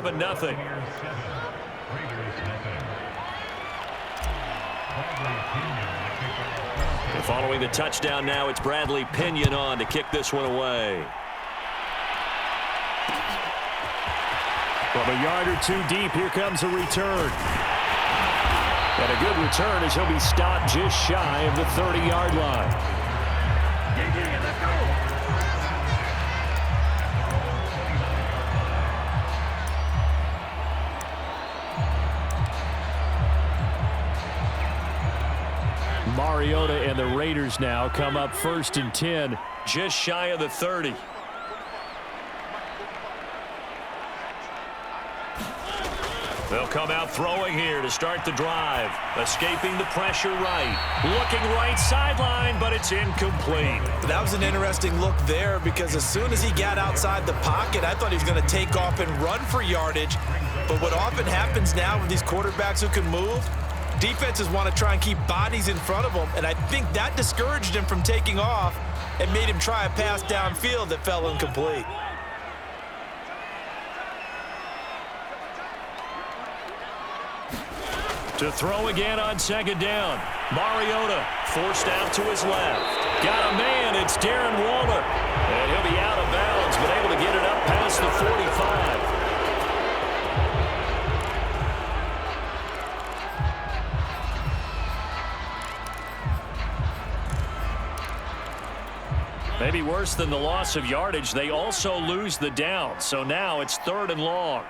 7-0. And following the touchdown now, it's Bradley Pinion on to kick this one away. From a yard or two deep, here comes a return. And a good return as he'll be stopped just shy of the 30-yard line. Mariota and the Raiders now come up 1st and 10, just shy of the 30. They'll come out throwing here to start the drive. Escaping the pressure right. Looking right sideline, but it's incomplete. That was an interesting look there because as soon as he got outside the pocket, I thought he was going to take off and run for yardage. But what often happens now with these quarterbacks who can move, defenses want to try and keep bodies in front of them, and I think that discouraged him from taking off and made him try a pass downfield that fell incomplete. To throw again on 2nd down. Mariota forced out to his left. Got a man, it's Darren Waller. And he'll be out of bounds, but able to get it up past the 45. Maybe worse than the loss of yardage, they also lose the down. So now it's 3rd and long.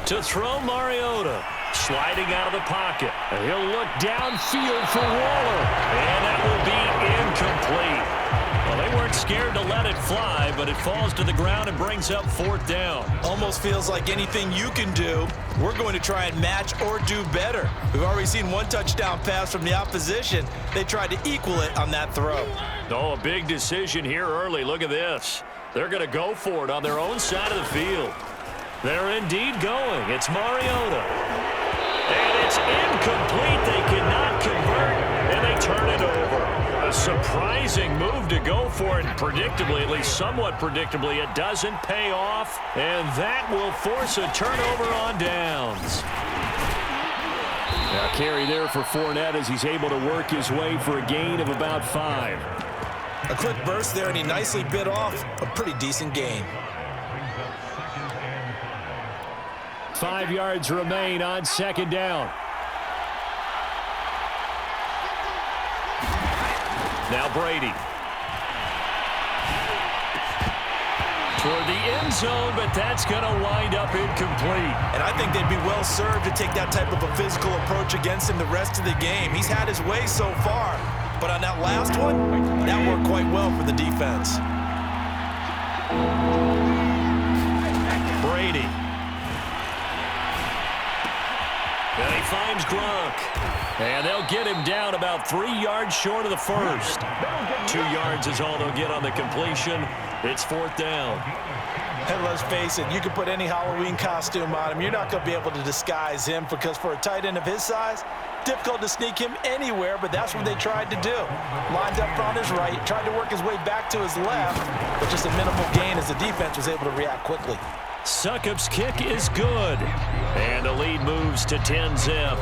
To throw Mariota. Sliding out of the pocket. And he'll look downfield for Waller. And that will be incomplete. Well, they weren't scared to let it fly, but it falls to the ground and brings up 4th down. Almost feels like anything you can do, we're going to try and match or do better. We've already seen one touchdown pass from the opposition. They tried to equal it on that throw. Oh, a big decision here early. Look at this. They're going to go for it on their own side of the field. They're indeed going. It's Mariota. And it's incomplete. They cannot convert, and they turn it over. A surprising move to go for it. Predictably, at least somewhat predictably, it doesn't pay off, and that will force a turnover on downs. Now carry there for Fournette as he's able to work his way for a gain of about 5. A quick burst there, and he nicely bit off a pretty decent gain. 5 yards remain on 2nd down. Now Brady. Toward the end zone, but that's going to wind up incomplete. And I think they'd be well served to take that type of a physical approach against him the rest of the game. He's had his way so far, but on that last one, that worked quite well for the defense. Brady. And he finds Gronk. And they'll get him down about 3 yards short of the first. 2 yards is all they'll get on the completion. It's 4th down. And let's face it, you can put any Halloween costume on him. You're not going to be able to disguise him because for a tight end of his size, difficult to sneak him anywhere, but that's what they tried to do. Lined up on his right, tried to work his way back to his left, but just a minimal gain as the defense was able to react quickly. Succop's kick is good. And the lead moves to 10-zip.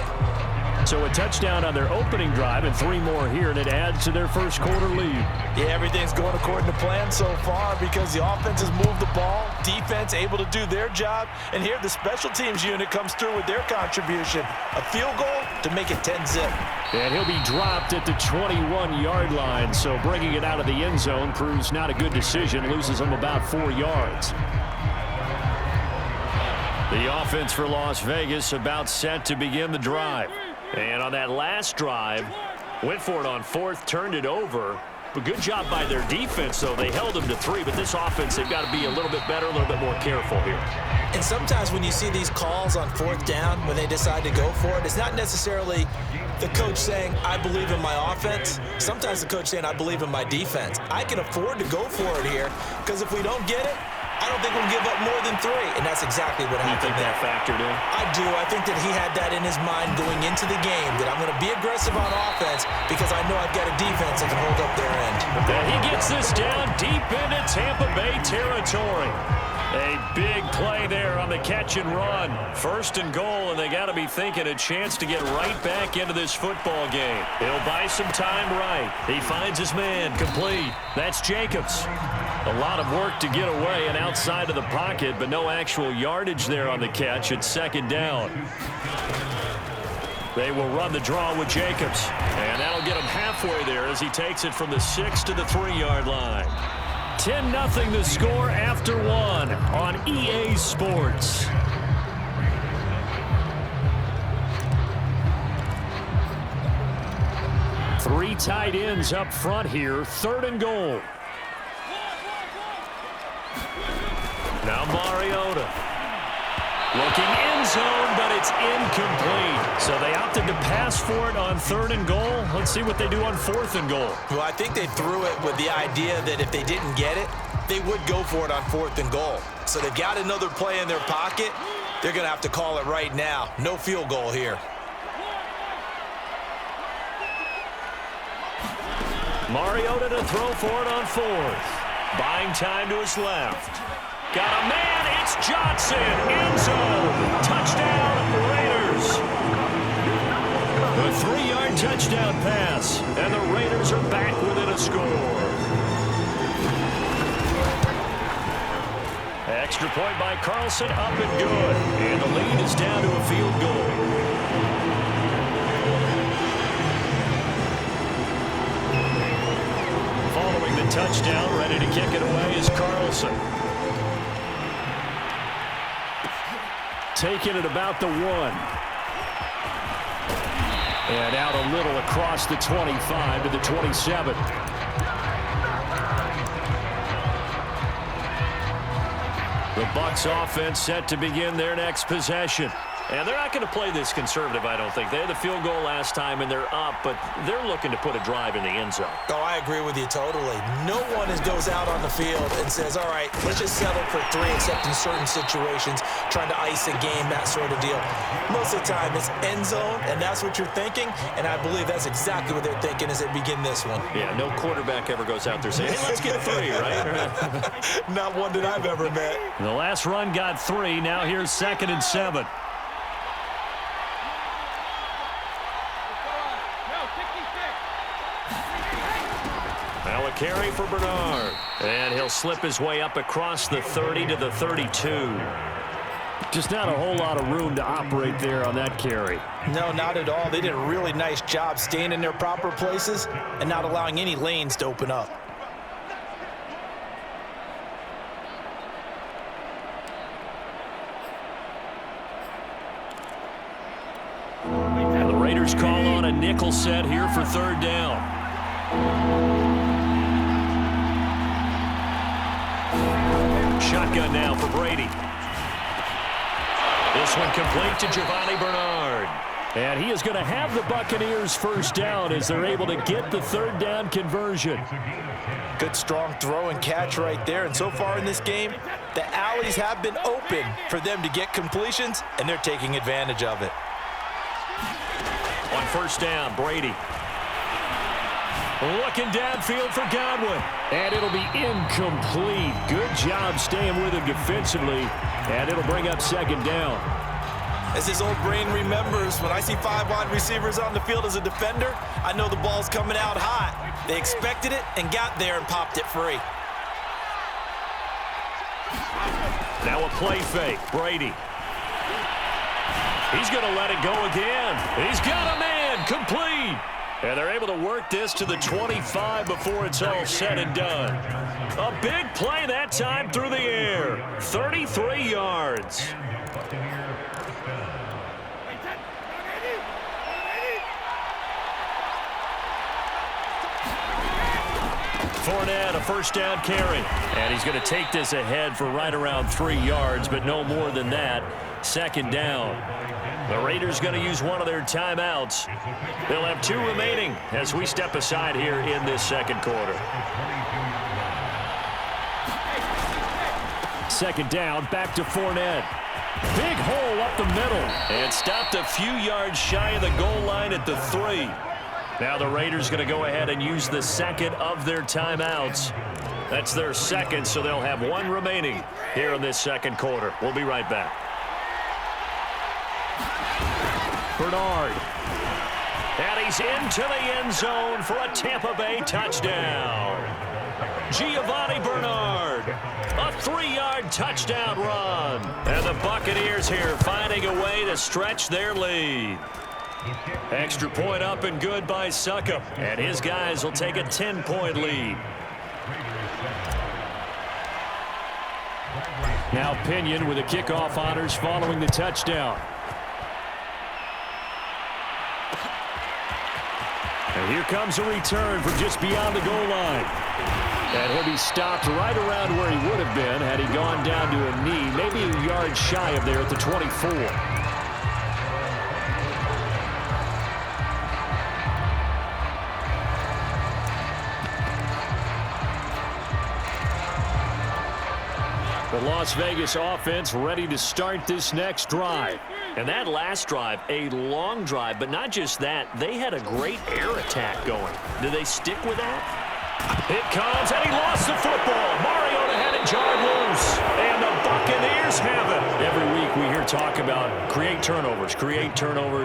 So a touchdown on their opening drive and 3 more here, and it adds to their first quarter lead. Yeah, everything's going according to plan so far because the offense has moved the ball, defense able to do their job, and here the special teams unit comes through with their contribution. A field goal to make it 10-zip. And he'll be dropped at the 21-yard line, so bringing it out of the end zone proves not a good decision, loses him about 4 yards. The offense for Las Vegas about set to begin the drive. And on that last drive, went for it on 4th, turned it over. But good job by their defense, though. They held them to 3, but this offense, they've got to be a little bit better, a little bit more careful here. And sometimes when you see these calls on 4th down, when they decide to go for it, it's not necessarily the coach saying, I believe in my offense. Sometimes the coach saying, I believe in my defense. I can afford to go for it here because if we don't get it, I don't think we'll give up more than 3, and that's exactly what happened there. You think that factored in? I do. I think that he had that in his mind going into the game, that I'm going to be aggressive on offense because I know I've got a defense that can hold up their end. And he gets this down deep into Tampa Bay territory. A big play there on the catch and run. 1st and goal, and they got to be thinking a chance to get right back into this football game. He'll buy some time right. He finds his man, complete. That's Jacobs. A lot of work to get away and outside of the pocket, but no actual yardage there on the catch. It's 2nd down. They will run the draw with Jacobs, and that'll get him halfway there as he takes it from the 6 to the 3-yard line. 10-0 the score after 1 on EA Sports. Three tight ends up front here. 3rd and goal. Now Mariota. Looking end zone, but it's incomplete. So they opted to pass for it on 3rd and goal. Let's see what they do on 4th and goal. Well, I think they threw it with the idea that if they didn't get it, they would go for it on 4th and goal. So they've got another play in their pocket. They're going to have to call it right now. No field goal here. Mariota to throw for it on 4th. Buying time to his left. Got a man, it's Johnson, end zone, touchdown, Raiders. A 3-yard touchdown pass, and the Raiders are back within a score. Extra point by Carlson, up and good, and the lead is down to a field goal. Following the touchdown, ready to kick it away is Carlson. Taking it about the 1. And out a little across the 25 to the 27. The Bucs offense set to begin their next possession. And they're not going to play this conservative, I don't think. They had the field goal last time, and they're up, but they're looking to put a drive in the end zone. Oh, I agree with you totally. No one goes out on the field and says, all right, let's just settle for 3, except in certain situations, trying to ice a game, that sort of deal. Most of the time, it's end zone, and that's what you're thinking, and I believe that's exactly what they're thinking as they begin this one. Yeah, no quarterback ever goes out there saying, hey, let's get 3, right? Not one that I've ever met. The last run got 3. Now here's 2nd and 7. Now a carry for Bernard. And he'll slip his way up across the 30 to the 32. Just not a whole lot of room to operate there on that carry. No, not at all. They did a really nice job staying in their proper places and not allowing any lanes to open up. And the Raiders call on a nickel set here for 3rd down. Shotgun now for Brady. This one complete to Giovanni Bernard. And he is going to have the Buccaneers 1st down as they're able to get the 3rd down conversion. Good strong throw and catch right there. And so far in this game, the alleys have been open for them to get completions, and they're taking advantage of it. On 1st down, Brady. Looking downfield for Godwin. And it'll be incomplete. Good job staying with him defensively. And it'll bring up 2nd down. As his old brain remembers, when I see 5 wide receivers on the field as a defender, I know the ball's coming out hot. They expected it and got there and popped it free. Now a play fake. Brady. He's going to let it go again. He's got a man. Complete. And they're able to work this to the 25 before it's all said and done. A big play that time through the air. 33 yards. Fournette, a 1st down carry. And he's going to take this ahead for right around 3 yards, but no more than that. 2nd down. The Raiders going to use one of their timeouts. They'll have 2 remaining as we step aside here in this 2nd quarter. second down, back to Fournette. Big hole up the middle. And stopped a few yards shy of the goal line at the 3. Now the Raiders going to go ahead and use the second of their timeouts. That's their second, so they'll have one remaining here in this second quarter. We'll be right back. Bernard. And he's into the end zone for a Tampa Bay touchdown. Giovanni Bernard, a 3-yard touchdown run. And the Buccaneers here finding a way to stretch their lead. Extra point up and good by Succop. And his guys will take a 10-point lead. Now Pinion with the kickoff honors following the touchdown. And here comes a return from just beyond the goal line. And he'll be stopped right around where he would have been had he gone down to a knee, maybe a yard shy of there at the 24. The Las Vegas offense ready to start this next drive. And that last drive, a long drive, but not just that, they had a great air attack going. Do they stick with that? It comes, and he lost the football. Mariota had it jarred loose, and the Buccaneers have it. Every week we hear talk about create turnovers.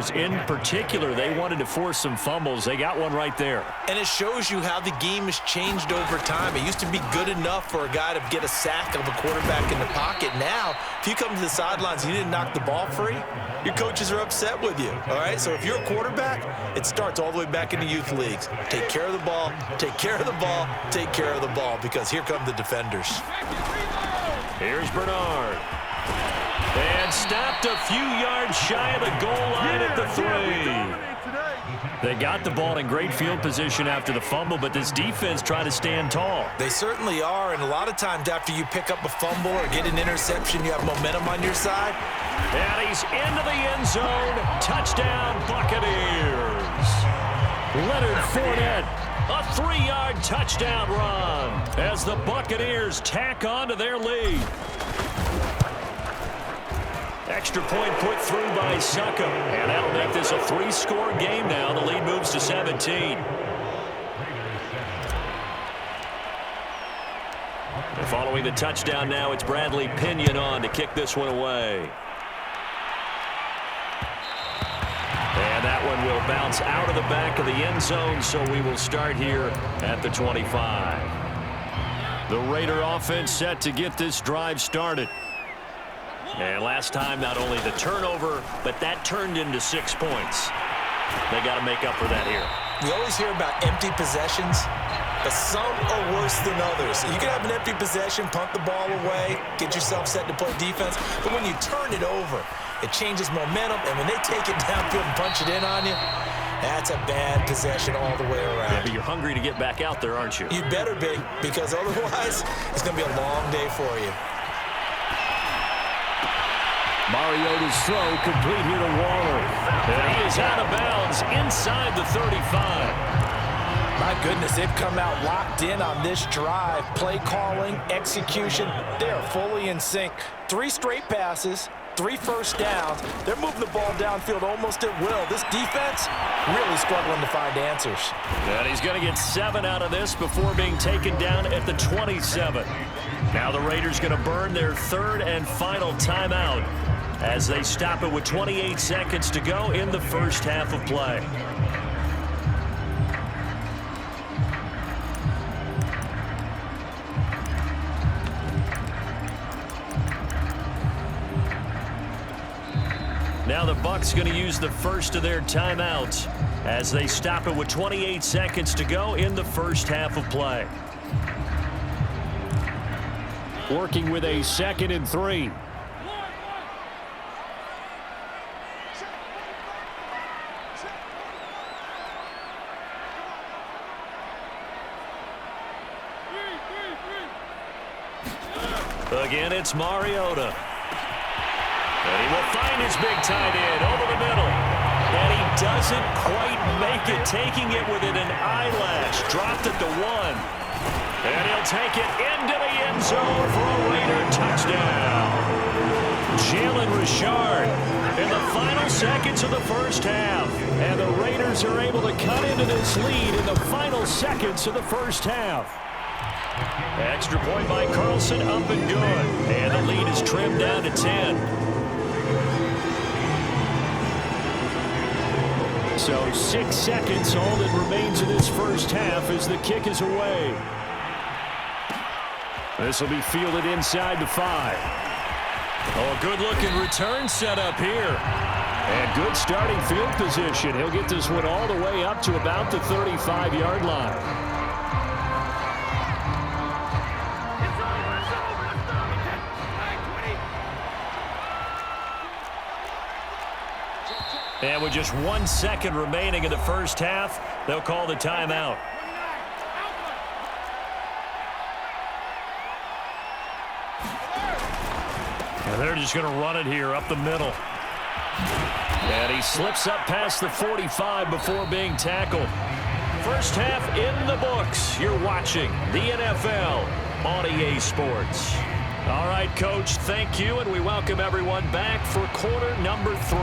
In particular, they wanted to force some fumbles. They got one right there. And it shows you how the game has changed over time. It used to be good enough for a guy to get a sack of a quarterback in the pocket. Now, if you come to the sidelines and you didn't knock the ball free, your coaches are upset with you, all right? So if you're a quarterback, it starts all the way back in the youth leagues. Take care of the ball, take care of the ball, take care of the ball, because here come the defenders. Here's Bernard. And stopped a few yards shy of the goal line at the 3. They got the ball in great field position after the fumble, but this defense tried to stand tall. They certainly are, and a lot of times after you pick up a fumble or get an interception, you have momentum on your side. And he's into the end zone. Touchdown, Buccaneers. Leonard Fournette. A 3-yard touchdown run as the Buccaneers tack on to their lead. Extra point put through by Succop. And that'll make this a 3-score game now. The lead moves to 17. And following the touchdown now, it's Bradley Pinion on to kick this one away. And that one will bounce out of the back of the end zone, so we will start here at the 25. The Raider offense set to get this drive started. And last time, not only the turnover, but that turned into 6 points. They got to make up for that here. We always hear about empty possessions, but some are worse than others. You can have an empty possession, punt the ball away, get yourself set to play defense, but when you turn it over, it changes momentum, and when they take it downfield and punch it in on you, that's a bad possession all the way around. Yeah, but you're hungry to get back out there, aren't you? You better be, because otherwise, it's going to be a long day for you. Mariota's throw complete here to Waller. And he is out of bounds inside the 35. My goodness, they've come out locked in on this drive. Play calling, execution, they are fully in sync. 3 straight passes, 3 first downs. They're moving the ball downfield almost at will. This defense really struggling to find answers. And he's going to get 7 out of this before being taken down at the 27. Now the Raiders going to burn their 3rd and final timeout as they stop it with 28 seconds to go in the first half of play. Now the Bucs going to use the first of their timeouts as they stop it with 28 seconds to go in the first half of play. Working with a 2nd and 3. Again, it's Mariota. And he will find his big tight end over the middle. And he doesn't quite make it, taking it within an eyelash. Dropped at the 1. And he'll take it into the end zone for a Raider touchdown. Jalen Richard in the final seconds of the first half. And the Raiders are able to cut into this lead in the final seconds of the first half. Extra point by Carlson, up and good. And the lead is trimmed down to 10. So 6 seconds, all that remains in this first half as the kick is away. This will be fielded inside the 5. Oh, a good-looking return set up here. And good starting field position. He'll get this one all the way up to about the 35-yard line. And with just 1 second remaining in the first half, they'll call the timeout. And they're just going to run it here up the middle. And he slips up past the 45 before being tackled. First half in the books. You're watching the NFL on EA Sports. All right, Coach, thank you, and we welcome everyone back for quarter number 3.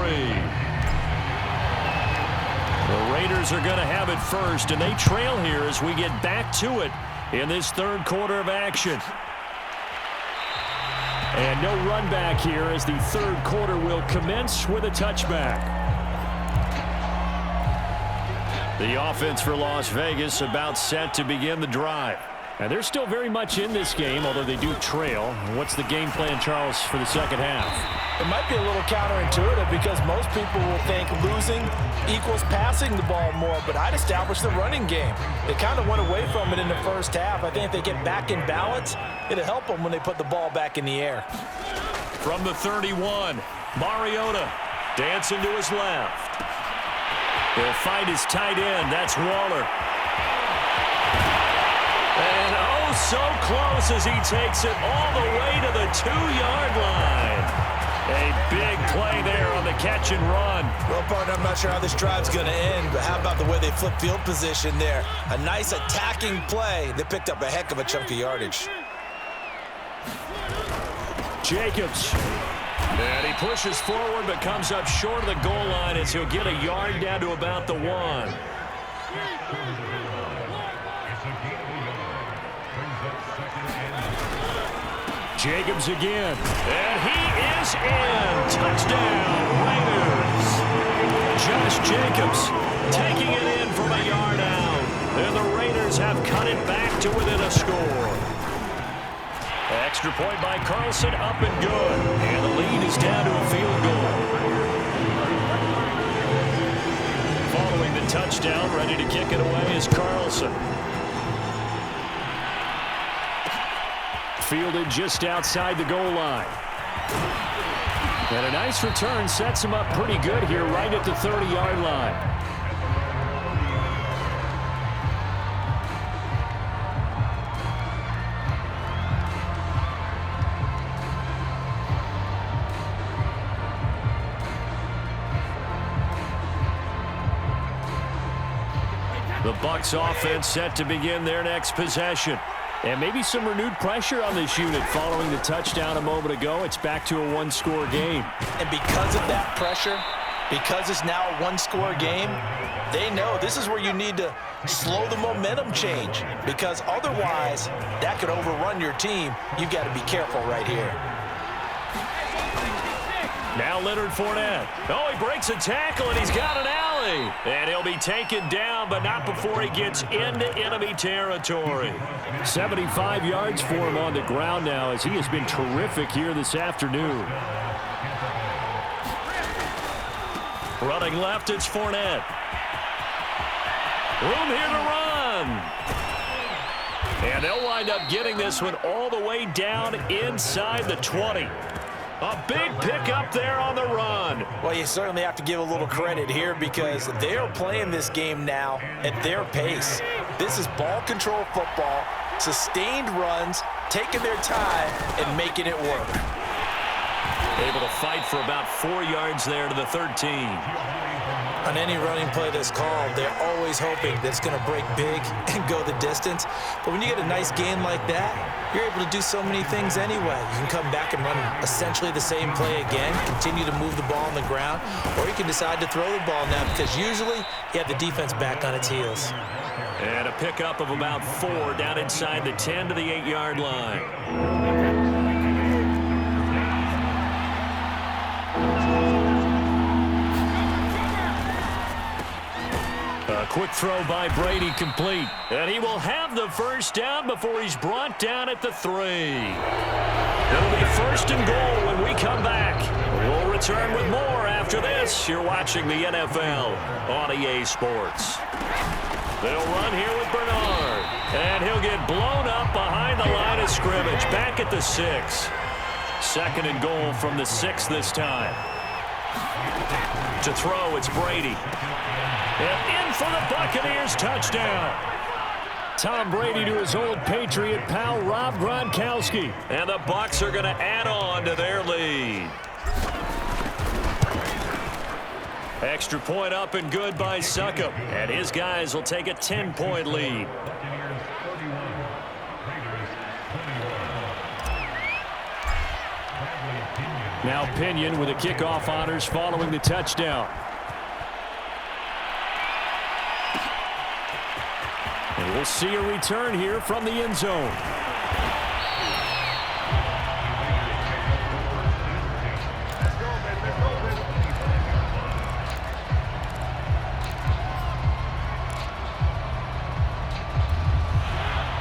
The Raiders are going to have it first, and they trail here as we get back to it in this third quarter of action. And no run back here as the third quarter will commence with a touchback. The offense for Las Vegas about set to begin the drive. And they're still very much in this game, although they do trail. What's the game plan, Charles, for the second half? It might be a little counterintuitive because most people will think losing equals passing the ball more, but I'd establish the running game. They kind of went away from it in the first half. I think if they get back in balance, it'll help them when they put the ball back in the air. From the 31, Mariota dancing to his left. He'll find his tight end. That's Waller. And oh, so close as he takes it all the way to the 2-yard line. A big play there on the catch and run. Well, partner, I'm not sure how this drive's going to end, but how about the way they flip field position there? A nice attacking play. They picked up a heck of a chunk of yardage. Jacobs. And he pushes forward but comes up short of the goal line as he'll get a yard down to about the 1. Jacobs again. And he is in. Touchdown, Raiders. Josh Jacobs taking it in from a yard out. And the Raiders have cut it back to within a score. Extra point by Carlson, up and good. And the lead is down to a field goal. Following the touchdown, ready to kick it away is Carlson. Fielded just outside the goal line. And a nice return sets him up pretty good here right at the 30-yard line. The Bucs offense set to begin their next possession. And maybe some renewed pressure on this unit following the touchdown a moment ago. It's back to a one-score game. And because of that pressure, because it's now a one-score game, they know this is where you need to slow the momentum change, because otherwise that could overrun your team. You've got to be careful right here. Now Leonard Fournette. Oh, he breaks a tackle, and he's got an alley. And he'll be taken down, but not before he gets into enemy territory. 75 yards for him on the ground now, as he has been terrific here this afternoon. Running left, it's Fournette. Room here to run. And they'll wind up getting this one all the way down inside the 20. A big pickup there on the run. Well, you certainly have to give a little credit here because they are playing this game now at their pace. This is ball control football, sustained runs, taking their time, and making it work. Able to fight for about 4 yards there to the 13. On any running play that's called, they're always hoping that it's going to break big and go the distance. But when you get a nice gain like that, you're able to do so many things anyway. You can come back and run essentially the same play again, continue to move the ball on the ground, or you can decide to throw the ball now because usually you have the defense back on its heels. And a pickup of about 4 down inside the 10 to the 8-yard line. A quick throw by Brady complete. And he will have the first down before he's brought down at the 3. It'll be first and goal when we come back. We'll return with more after this. You're watching the NFL on EA Sports. They'll run here with Bernard. And he'll get blown up behind the line of scrimmage. Back at the 6. Second and goal from the 6 this time. To throw, it's Brady. And in for the Buccaneers touchdown. Tom Brady to his old Patriot pal, Rob Gronkowski. And the Bucs are going to add on to their lead. Extra point up and good by Succop. And his guys will take a 10-point lead. Now Pinion with the kickoff honors following the touchdown. And we'll see a return here from the end zone.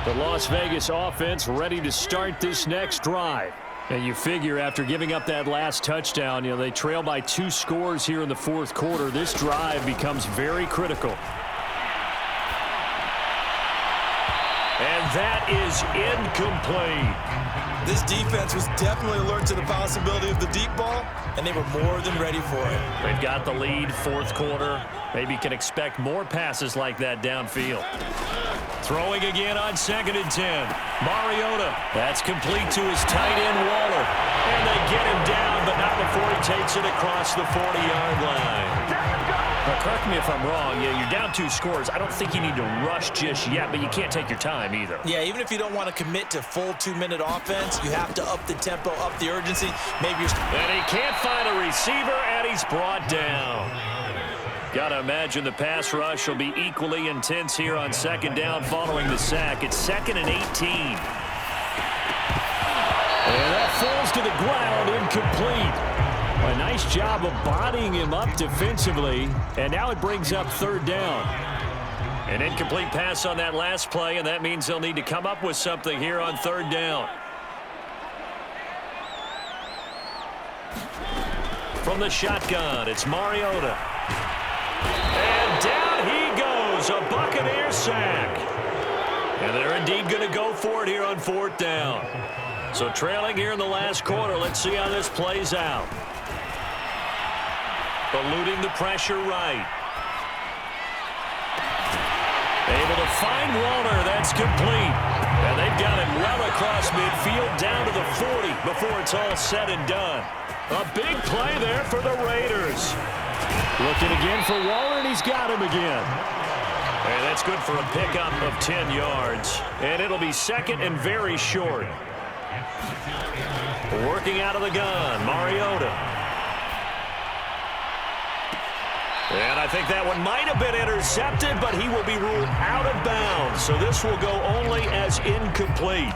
The Las Vegas offense ready to start this next drive. And you figure after giving up that last touchdown, they trail by 2 scores here in the 4th quarter. This drive becomes very critical. And that is incomplete. This defense was definitely alert to the possibility of the deep ball, and they were more than ready for it. They've got the lead, 4th quarter. Maybe can expect more passes like that downfield. Throwing again on 2nd and 10. Mariota. That's complete to his tight end, Waller. And they get him down, but not before he takes it across the 40-yard line. Now, correct me if I'm wrong. Yeah, you're down 2 scores. I don't think you need to rush just yet, but you can't take your time either. Yeah, even if you don't want to commit to full 2-minute offense, you have to up the tempo, up the urgency. Maybe you're... And he can't find a receiver, and he's brought down. Got to imagine the pass rush will be equally intense here on 2nd down following the sack. It's 2nd and 18. And that falls to the ground, incomplete. A nice job of bodying him up defensively, and now it brings up 3rd down. An incomplete pass on that last play, and that means they'll need to come up with something here on 3rd down. From the shotgun, it's Mariota. And down he goes, a Buccaneer sack. And they're indeed going to go for it here on 4th down. So trailing here in the last quarter, let's see how this plays out. Eluding the pressure right. Able to find Waller. That's complete. And they've got him well across midfield down to the 40 before it's all said and done. A big play there for the Raiders. Looking again for Waller, and he's got him again. And that's good for a pickup of 10 yards. And it'll be 2nd and very short. Working out of the gun, Mariota. And I think that one might have been intercepted, but he will be ruled out of bounds. So this will go only as incomplete.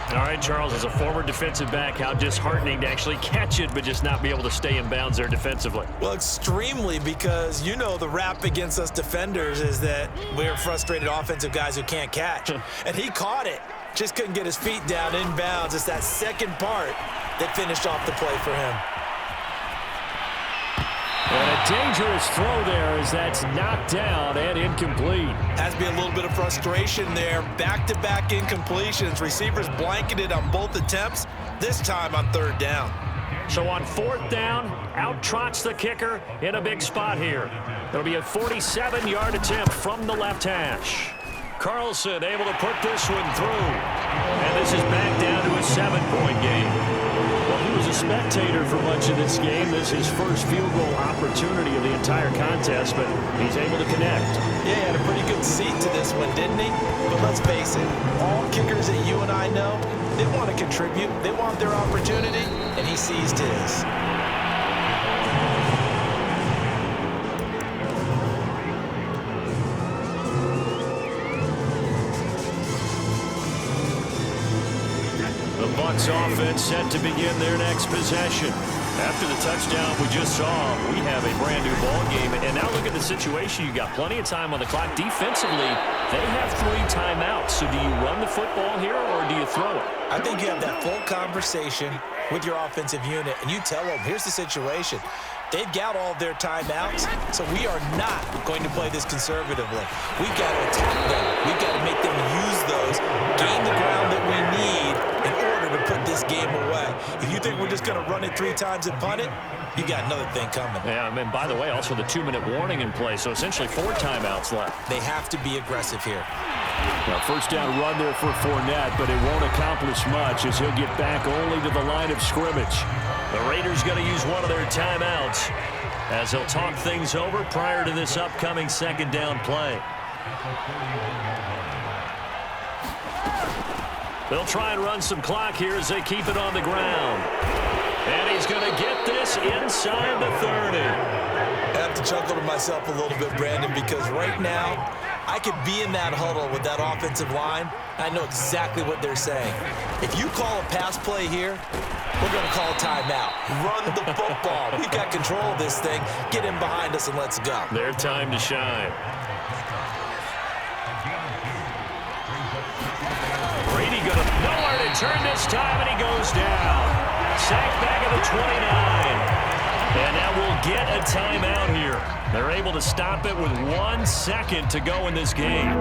All right, Charles, as a former defensive back, how disheartening to actually catch it, but just not be able to stay in bounds there defensively. Well, extremely, because the rap against us defenders is that we're frustrated offensive guys who can't catch. And he caught it. Just couldn't get his feet down in bounds. It's that second part that finished off the play for him. And a dangerous throw there as that's knocked down and incomplete. Has to be a little bit of frustration there. Back-to-back incompletions. Receivers blanketed on both attempts, this time on 3rd down. So on 4th down, out trots the kicker in a big spot here. It'll be a 47-yard attempt from the left hash. Carlson able to put this one through. And this is back down to a 7-point game. Well, was a spectator for much of this game. This is his first field goal opportunity of the entire contest, but he's able to connect. Yeah, he had a pretty good seat to this one, didn't he? But let's face it, all kickers that you and I know, they want to contribute. They want their opportunity, and he seized his. The Bucs offense set to begin their next possession. After the touchdown we just saw, we have a brand new ball game. And now look at the situation. You got plenty of time on the clock. Defensively, they have 3 timeouts. So do you run the football here or do you throw it? I think you have that full conversation with your offensive unit, and you tell them, here's the situation. They've got all their timeouts, so we are not going to play this conservatively. We've got to attack them. We've got to make them use those, gain the ground that we need in order to put this game away. If you think we're just going to run it 3 times and punt it, you got another thing coming. Yeah, and by the way, also the 2-minute warning in play, so essentially 4 timeouts left. They have to be aggressive here. Now, first down run there for Fournette, but it won't accomplish much as he'll get back only to the line of scrimmage. The Raiders going to use one of their timeouts as they'll talk things over prior to this upcoming second down play. They'll try and run some clock here as they keep it on the ground. And he's going to get this inside the 30. I have to chuckle to myself a little bit, Brandon, because right now I could be in that huddle with that offensive line. I know exactly what they're saying. If you call a pass play here, we're going to call a timeout. Run the football. We've got control of this thing. Get in behind us and let's go. Their time to shine. Brady going to nowhere to turn this time, and he goes down. Sacked back at the 29. And that will get a timeout here. They're able to stop it with 1 second to go in this game.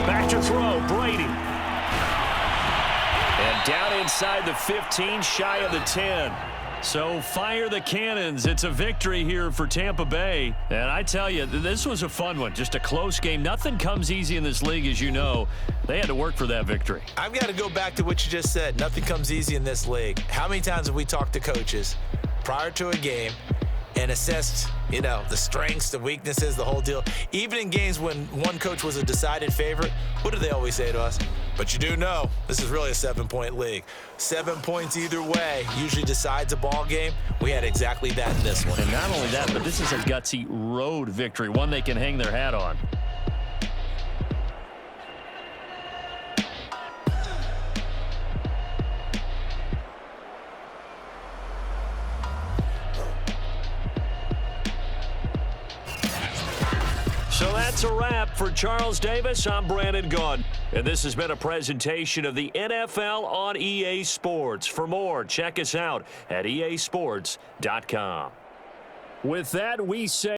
Back to throw, Brady. And down inside the 15, shy of the 10. So fire the cannons. It's a victory here for Tampa Bay. And I tell you, this was a fun one. Just a close game. Nothing comes easy in this league, as you know. They had to work for that victory. I've got to go back to what you just said. Nothing comes easy in this league. How many times have we talked to coaches prior to a game and assessed, you know, the strengths, the weaknesses, the whole deal? Even in games when one coach was a decided favorite, what do they always say to us? But you do know this is really a 7-point league. 7 points either way usually decides a ball game. We had exactly that in this one. And not only that, but this is a gutsy road victory, one they can hang their hat on. So that's a wrap for Charles Davis. I'm Brandon Gaudin. And this has been a presentation of the NFL on EA Sports. For more, check us out at easports.com. With that, we say